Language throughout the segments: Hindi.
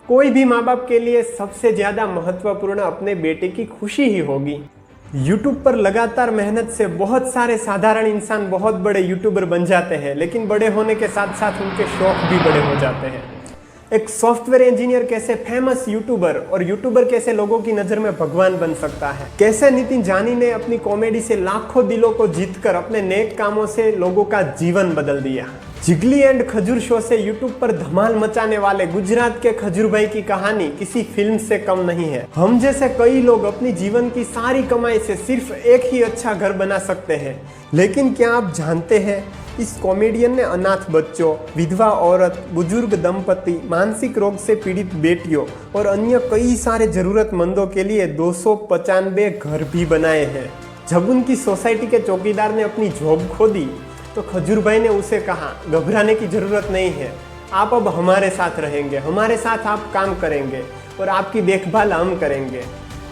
कोई भी माँ बाप के लिए सबसे ज्यादा महत्वपूर्ण अपने बेटे की खुशी ही होगी। YouTube पर लगातार मेहनत से बहुत सारे साधारण इंसान बहुत बड़े यूट्यूबर बन जाते हैं, लेकिन बड़े होने के साथ साथ उनके शौक भी बड़े हो जाते हैं। एक सॉफ्टवेयर इंजीनियर कैसे फेमस यूट्यूबर और यूट्यूबर कैसे लोगों की नज़र में भगवान बन सकता है, कैसे नितिन जानी ने अपनी कॉमेडी से लाखों दिलों को जीतकर अपने नेक कामों से लोगों का जीवन बदल दिया। जिगली एंड खजूर शो से यूट्यूब पर धमाल मचाने वाले गुजरात के खजूर भाई की कहानी किसी फिल्म से कम नहीं है। हम जैसे कई लोग अपनी जीवन की सारी कमाई से सिर्फ एक ही अच्छा घर बना सकते हैं, लेकिन क्या आप जानते हैं इस कॉमेडियन ने अनाथ बच्चों, विधवा औरत, बुजुर्ग दंपति, मानसिक रोग से पीड़ित बेटियों और अन्य कई सारे जरूरतमंदों के लिए 295 घर भी बनाए हैं। जब उनकी सोसाइटी के चौकीदार ने अपनी जॉब खो दी तो खजूर भाई ने उसे कहा, घबराने की जरूरत नहीं है, आप अब हमारे साथ रहेंगे, हमारे साथ आप काम करेंगे और आपकी देखभाल हम करेंगे,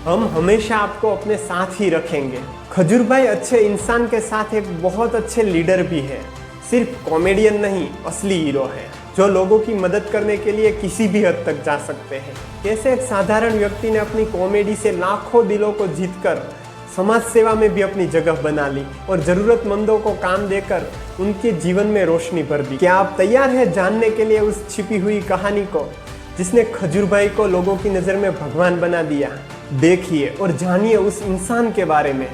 हम हमेशा आपको अपने साथ ही रखेंगे। खजूर भाई अच्छे इंसान के साथ एक बहुत अच्छे लीडर भी है, सिर्फ कॉमेडियन नहीं, असली हीरो है जो लोगों की मदद करने के लिए किसी भी हद तक जा सकते हैं। कैसे एक साधारण व्यक्ति ने अपनी कॉमेडी से लाखों दिलों को जीतकर समाज सेवा में भी अपनी जगह बना ली और जरूरतमंदों को काम देकर उनके जीवन में रोशनी भर दी। क्या आप तैयार हैं जानने के लिए उस छिपी हुई कहानी को जिसने खजूर भाई को लोगों की नज़र में भगवान बना दिया? देखिए और जानिए उस इंसान के बारे में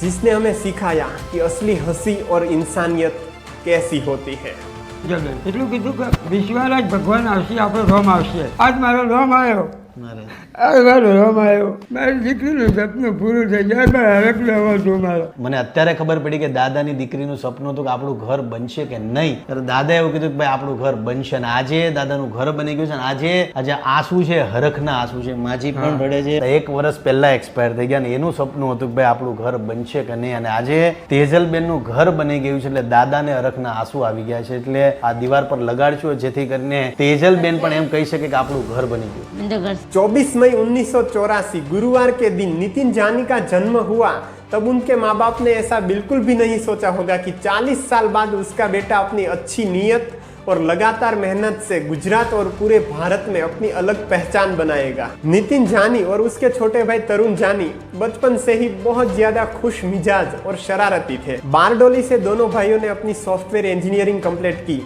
जिसने हमें सिखाया कि असली हंसी और इंसानियत कैसी होती है। એટલું કીધું કે વિશ્વાસ જ ભગવાન આવશે, આપણો રોમ આવશે। આજ મારો રોમ આવ્યો, મારો રોમ આવ્યો, મારી દીકરીનું સપનું પૂરું થઈ જાય, મારે હરખ લેવો છું મારો। મને અત્યારે ખબર પડી કે દાદાની દીકરીનું સપનું હતું કે આપણું ઘર બનશે કે નહીં, ત્યારે દાદાએ એવું કીધું કે ભાઈ આપણું ઘર બનશે ને આજે દાદાનું ઘર બની ગયું છે ને આજે આંસુ છે, હરખના આંસુ છે, માજી પણ રડે છે। 1 વર્ષ પહેલા એક્સપાયર થઈ ગયા ને એનું સપનું હતું કે ભાઈ આપણું ઘર બનશે કે નહીં, અને આજે તેજલબેનનું ઘર બની ગયું છે એટલે દાદાને હરખના આંસુ આવી ગયા છે। એટલે આ દીવાલ પર લગાડશું જેથી કરીને તેજલબેન પણ એમ કહી શકે કે આપણું ઘર બની ગયું। 24 मई 1984 गुरुवार के दिन नितिन जानी का जन्म हुआ। तब उनके माँ बाप ने ऐसा बिल्कुल भी नहीं सोचा होगा कि 40 साल बाद उसका बेटा अपनी अच्छी नीयत और लगातार मेहनत से गुजरात और पूरे भारत में अपनी अलग पहचान बनाएगा। नितिन जानी और उसके छोटे भाई तरुण जानी बचपन से ही बहुत ज्यादा खुश मिजाज और शरारती थे। बारडोली से दोनों भाइयों ने अपनी सॉफ्टवेयर इंजीनियरिंग कंप्लीट की।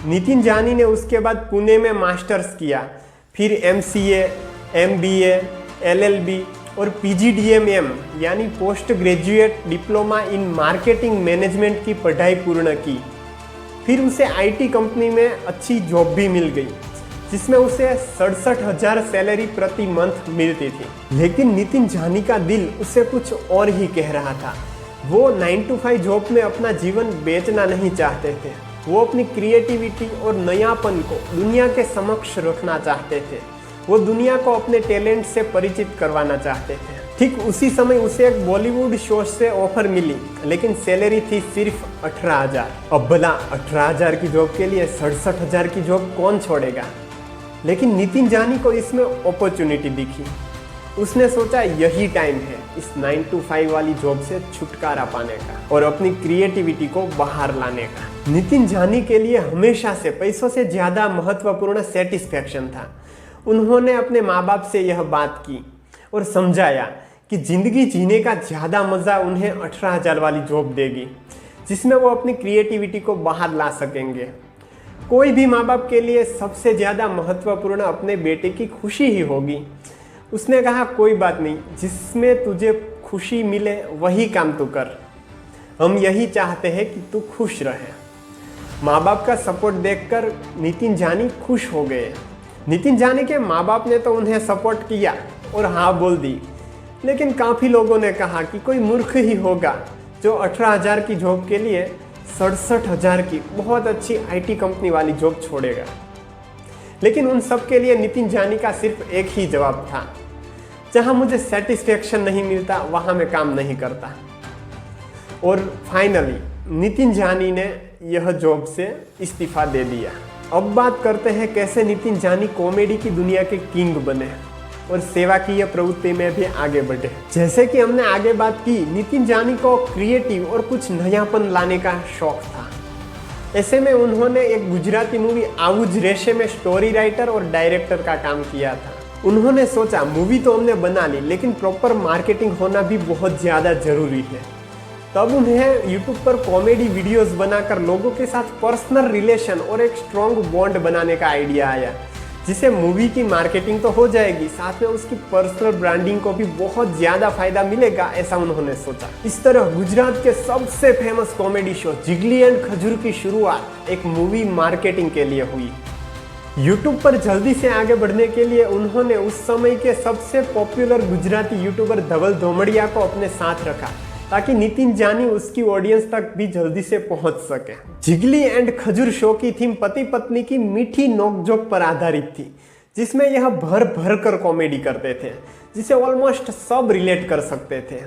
नितिन जानी ने उसके बाद पुणे में मास्टर्स किया, फिर MCA, MBA, LLB और PGDMM यानी post graduate diploma in marketing management की पढ़ाई पूर्ण की। फिर उसे IT कंपनी में अच्छी जॉब भी मिल गई जिसमें उसे 67,000 सैलरी प्रति मंथ मिलती थी। लेकिन नितिन जानी का दिल उसे कुछ और ही कह रहा था। वो 9 to 5 जॉब में अपना जीवन बेचना नहीं चाहते थे, वो अपनी क्रिएटिविटी और नयापन को दुनिया के समक्ष रखना चाहते थे, वो दुनिया को अपने टैलेंट से परिचित करवाना चाहते थे। ठीक उसी समय उसे एक बॉलीवुड शो से ऑफर मिली, लेकिन सैलरी थी सिर्फ 18,000। अब भला 18,000 की जॉब के लिए 67,000 की जॉब कौन छोड़ेगा? लेकिन नितिन जानी को इसमें अपॉर्चुनिटी दिखी। उसने सोचा यही टाइम है इस 9 to 5 वाली जॉब से छुटकारा पाने का और अपनी क्रिएटिविटी को बाहर लाने का। नितिन जानी के लिए हमेशा से पैसों से ज़्यादा महत्वपूर्ण सेटिस्फैक्शन था। उन्होंने अपने माँ बाप से यह बात की और समझाया कि ज़िंदगी जीने का ज़्यादा मज़ा उन्हें 18,000 वाली जॉब देगी जिसमें वो अपनी क्रिएटिविटी को बाहर ला सकेंगे। कोई भी माँ बाप के लिए सबसे ज़्यादा महत्वपूर्ण अपने बेटे की खुशी ही होगी। उसने कहा कोई बात नहीं, जिसमें तुझे खुशी मिले वही काम तू कर, हम यही चाहते हैं कि तू खुश रहे। माँ बाप का सपोर्ट देखकर नितिन जानी खुश हो गए। नितिन जानी के माँ बाप ने तो उन्हें सपोर्ट किया और हाँ बोल दी, लेकिन काफ़ी लोगों ने कहा कि कोई मूर्ख ही होगा जो 18,000 की जॉब के लिए 67,000 की बहुत अच्छी IT कंपनी वाली जॉब छोड़ेगा। लेकिन उन सब के लिए नितिन जानी का सिर्फ एक ही जवाब था, जहाँ मुझे सेटिस्फेक्शन नहीं मिलता वहाँ मैं काम नहीं करता। और फाइनली नितिन जानी ने यह जॉब से इस्तीफा दे दिया। अब बात करते हैं कैसे नितिन जानी कॉमेडी की दुनिया के किंग बने और सेवाकीय प्रवृत्ति में भी आगे बढ़े। जैसे कि हमने आगे बात की, नितिन जानी को क्रिएटिव और कुछ नयापन लाने का शौक था। ऐसे में उन्होंने एक गुजराती मूवी आऊज रेशे में स्टोरी राइटर और डायरेक्टर का काम किया था। उन्होंने सोचा मूवी तो हमने बना ली, लेकिन प्रॉपर मार्केटिंग होना भी बहुत ज़्यादा ज़रूरी है। तब उन्हें यूट्यूब पर कॉमेडी वीडियोस बनाकर लोगों के साथ पर्सनल रिलेशन और एक स्ट्रॉन्ग बॉन्ड बनाने का आइडिया आया, जिससे मूवी की मार्केटिंग तो हो जाएगी, साथ में उसकी पर्सनल ब्रांडिंग को भी बहुत ज़्यादा फायदा मिलेगा, ऐसा उन्होंने सोचा। इस तरह गुजरात के सबसे फेमस कॉमेडी शो जिगली एंड खजूर की शुरुआत एक मूवी मार्केटिंग के लिए हुई। यूट्यूब पर जल्दी से आगे बढ़ने के लिए उन्होंने उस समय के सबसे पॉपुलर गुजराती यूट्यूबर धवल धोमड़िया को अपने साथ रखा, ताकि नितिन जानी उसकी ऑडियंस तक भी जल्दी से पहुंच सके। जिगली एंड खजूर शो की थीम पति पत्नी की मीठी नोकझोंक पर आधारित थी, जिसमें यह भर भर कर कॉमेडी करते थे, जिसे ऑलमोस्ट सब रिलेट कर सकते थे।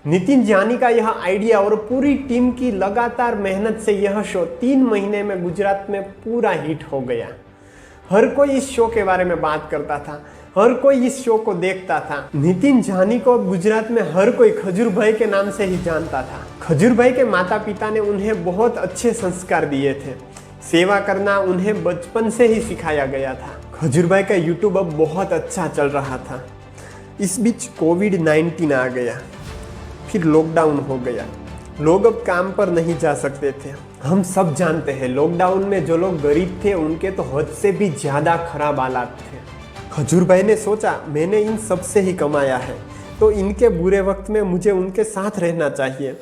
नितिन जानी का यह आइडिया और पूरी टीम की लगातार मेहनत से यह शो 3 महीने में गुजरात में पूरा हिट हो गया। हर कोई इस शो के बारे में बात करता था, हर कोई इस शो को देखता था। नितिन जानी को गुजरात में हर कोई खजूर भाई के नाम से ही जानता था। खजूर भाई के माता पिता ने उन्हें बहुत अच्छे संस्कार दिए थे। सेवा करना उन्हें बचपन से ही सिखाया गया था। खजूर भाई का यूट्यूब अब बहुत अच्छा चल रहा था। इस बीच कोविड-19 आ गया, फिर लॉकडाउन हो गया। लोग अब काम पर नहीं जा सकते थे। हम सब जानते हैं लॉकडाउन में जो लोग गरीब थे उनके तो हद से भी ज़्यादा खराब हालात थे। खजूर भाई ने सोचा मैंने इन सब से ही कमाया है, तो इनके बुरे वक्त में मुझे उनके साथ रहना चाहिए।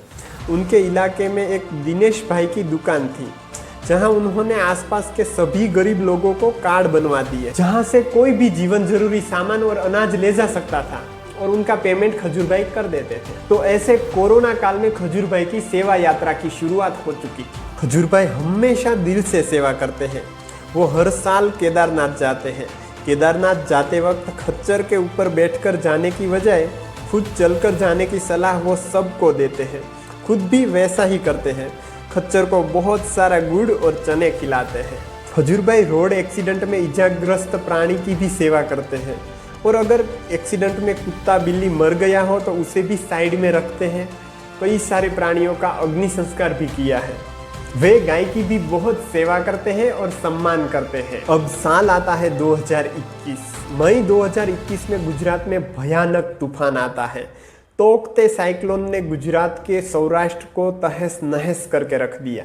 उनके इलाके में एक दिनेश भाई की दुकान थी, जहां उन्होंने आसपास के सभी गरीब लोगों को कार्ड बनवा दिए, जहां से कोई भी जीवन जरूरी सामान और अनाज ले जा सकता था और उनका पेमेंट खजूर भाई कर देते थे। तो ऐसे कोरोना काल में खजूर भाई की सेवा यात्रा की शुरुआत हो चुकी थी। खजूर भाई हमेशा दिल से सेवा करते हैं। वो हर साल केदारनाथ जाते हैं। केदारनाथ जाते वक्त खच्चर के ऊपर बैठकर जाने की बजाय खुद चलकर जाने की सलाह वो सबको देते हैं। खुद भी वैसा ही करते हैं। खच्चर को बहुत सारा गुड़ और चने खिलाते हैं। खजूर भाई रोड एक्सीडेंट में इजाग्रस्त प्राणी की भी सेवा करते हैं, और अगर एक्सीडेंट में कुत्ता बिल्ली मर गया हो तो उसे भी साइड में रखते हैं। कई सारे प्राणियों का अग्नि संस्कार भी किया है। वे गाय की भी बहुत सेवा करते हैं और सम्मान करते हैं। अब साल आता है 2021। मई 2021 में गुजरात में भयानक तूफान आता है। तोकते साइक्लोन ने गुजरात के सौराष्ट्र को तहस नहस करके रख दिया।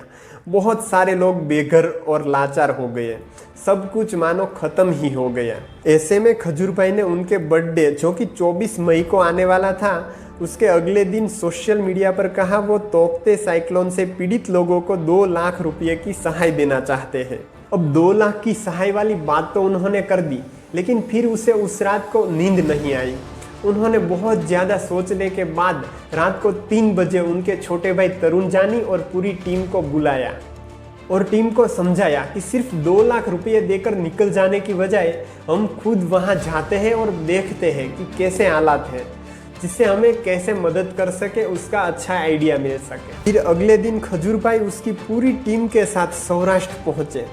बहुत सारे लोग बेघर और लाचार हो गए। सब कुछ मानो खत्म ही हो गया। ऐसे में खजूर भाई ने उनके बर्थडे, जो कि 24 मई को आने वाला था, उसके अगले दिन सोशल मीडिया पर कहा वो तोकते साइक्लोन से पीड़ित लोगों को 2 लाख रुपए की सहाय देना चाहते हैं। अब 2 लाख की सहाय वाली बात तो उन्होंने कर दी, लेकिन फिर उसे उस रात को नींद नहीं आई। उन्होंने बहुत ज़्यादा सोचने के बाद रात को 3 बजे उनके छोटे भाई तरुण जानी और पूरी टीम को बुलाया और टीम को समझाया कि सिर्फ 2 लाख रुपये देकर निकल जाने की बजाय हम खुद वहां जाते हैं और देखते हैं कि कैसे हालात हैं, जिससे हमें कैसे मदद कर सके, उसका अच्छा आइडिया मिल सके। फिर अगले दिन खजूर भाई उसकी पूरी टीम के साथ सौराष्ट्र पहुंचे।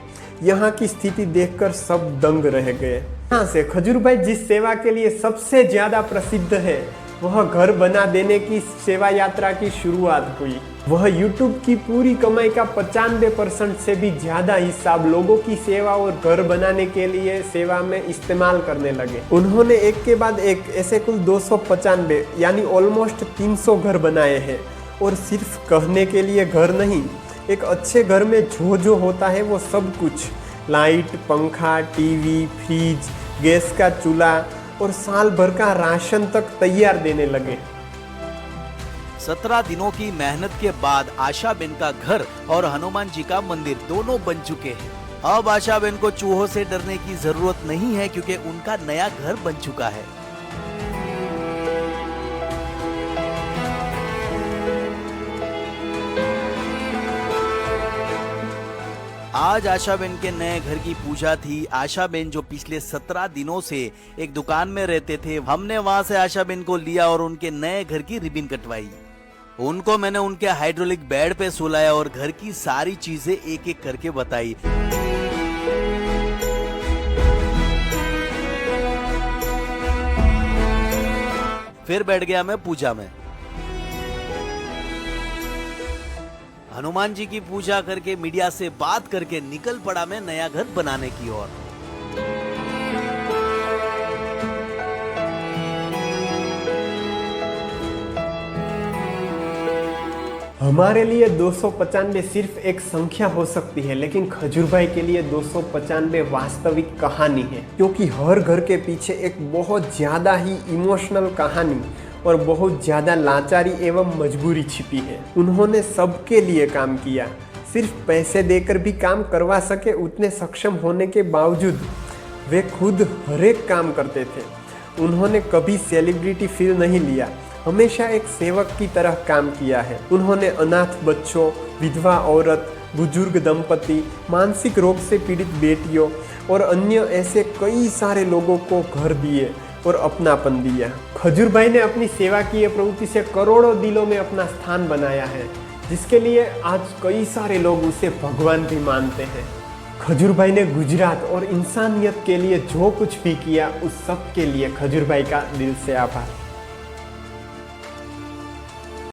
यहाँ की स्थिति देखकर सब दंग रह गए। यहाँ से खजूर भाई जिस सेवा के लिए सबसे ज्यादा प्रसिद्ध है, वह घर बना देने की सेवा यात्रा की शुरुआत हुई। वह YouTube की पूरी कमाई का 95% से भी ज्यादा हिस्सा लोगों की सेवा और घर बनाने के लिए सेवा में इस्तेमाल करने लगे। उन्होंने एक के बाद एक ऐसे कुल 295 यानी ऑलमोस्ट 300 घर बनाए हैं। और सिर्फ कहने के लिए घर नहीं, एक अच्छे घर में जो जो होता है वो सब कुछ, लाइट, पंखा, टीवी, फ्रिज, गैस का चूल्हा और साल भर का राशन तक तैयार देने लगे। 17 दिनों की मेहनत के बाद आशाबेन का घर और हनुमान जी का मंदिर दोनों बन चुके हैं। अब आशाबेन को चूहों से डरने की जरूरत नहीं है, क्योंकि उनका नया घर बन चुका है। आज आशाबेन के नए घर की पूजा थी। आशाबेन जो पिछले 17 दिनों से एक दुकान में रहते थे, हमने वहां से आशाबेन को लिया और उनके नए घर की रिबन कटवाई। उनको मैंने उनके हाइड्रोलिक बेड पे सुलाया और घर की सारी चीजें एक एक करके बताई। फिर बैठ गया मैं पूजा में। हनुमान जी की पूजा करके मीडिया से बात करके निकल पड़ा मैं नया घर बनाने की ओर। हमारे लिए 295 सिर्फ एक संख्या हो सकती है, लेकिन खजूर भाई के लिए 295 वास्तविक कहानी है, क्योंकि हर घर के पीछे एक बहुत ज्यादा ही इमोशनल कहानी और बहुत ज्यादा लाचारी एवं मजबूरी छिपी है। उन्होंने सबके लिए काम किया, सिर्फ पैसे देकर भी काम करवा सके उतने सक्षम होने के बावजूद वे खुद हर एक काम करते थे। उन्होंने कभी सेलिब्रिटी फील नहीं लिया, हमेशा एक सेवक की तरह काम किया है। उन्होंने अनाथ बच्चों, विधवा औरत, बुजुर्ग दंपति, मानसिक रोग से पीड़ित बेटियों और अन्य ऐसे कई सारे लोगों को घर दिए और अपनापन दिया। खजूर भाई ने अपनी सेवा की प्रवृत्ति से करोड़ों दिलों में अपना स्थान बनाया है, जिसके लिए आज कई सारे लोग उसे भगवान भी मानते हैं। खजूर भाई ने गुजरात और इंसानियत के लिए जो कुछ भी किया, उस सब के लिए खजूर भाई का दिल से आभार।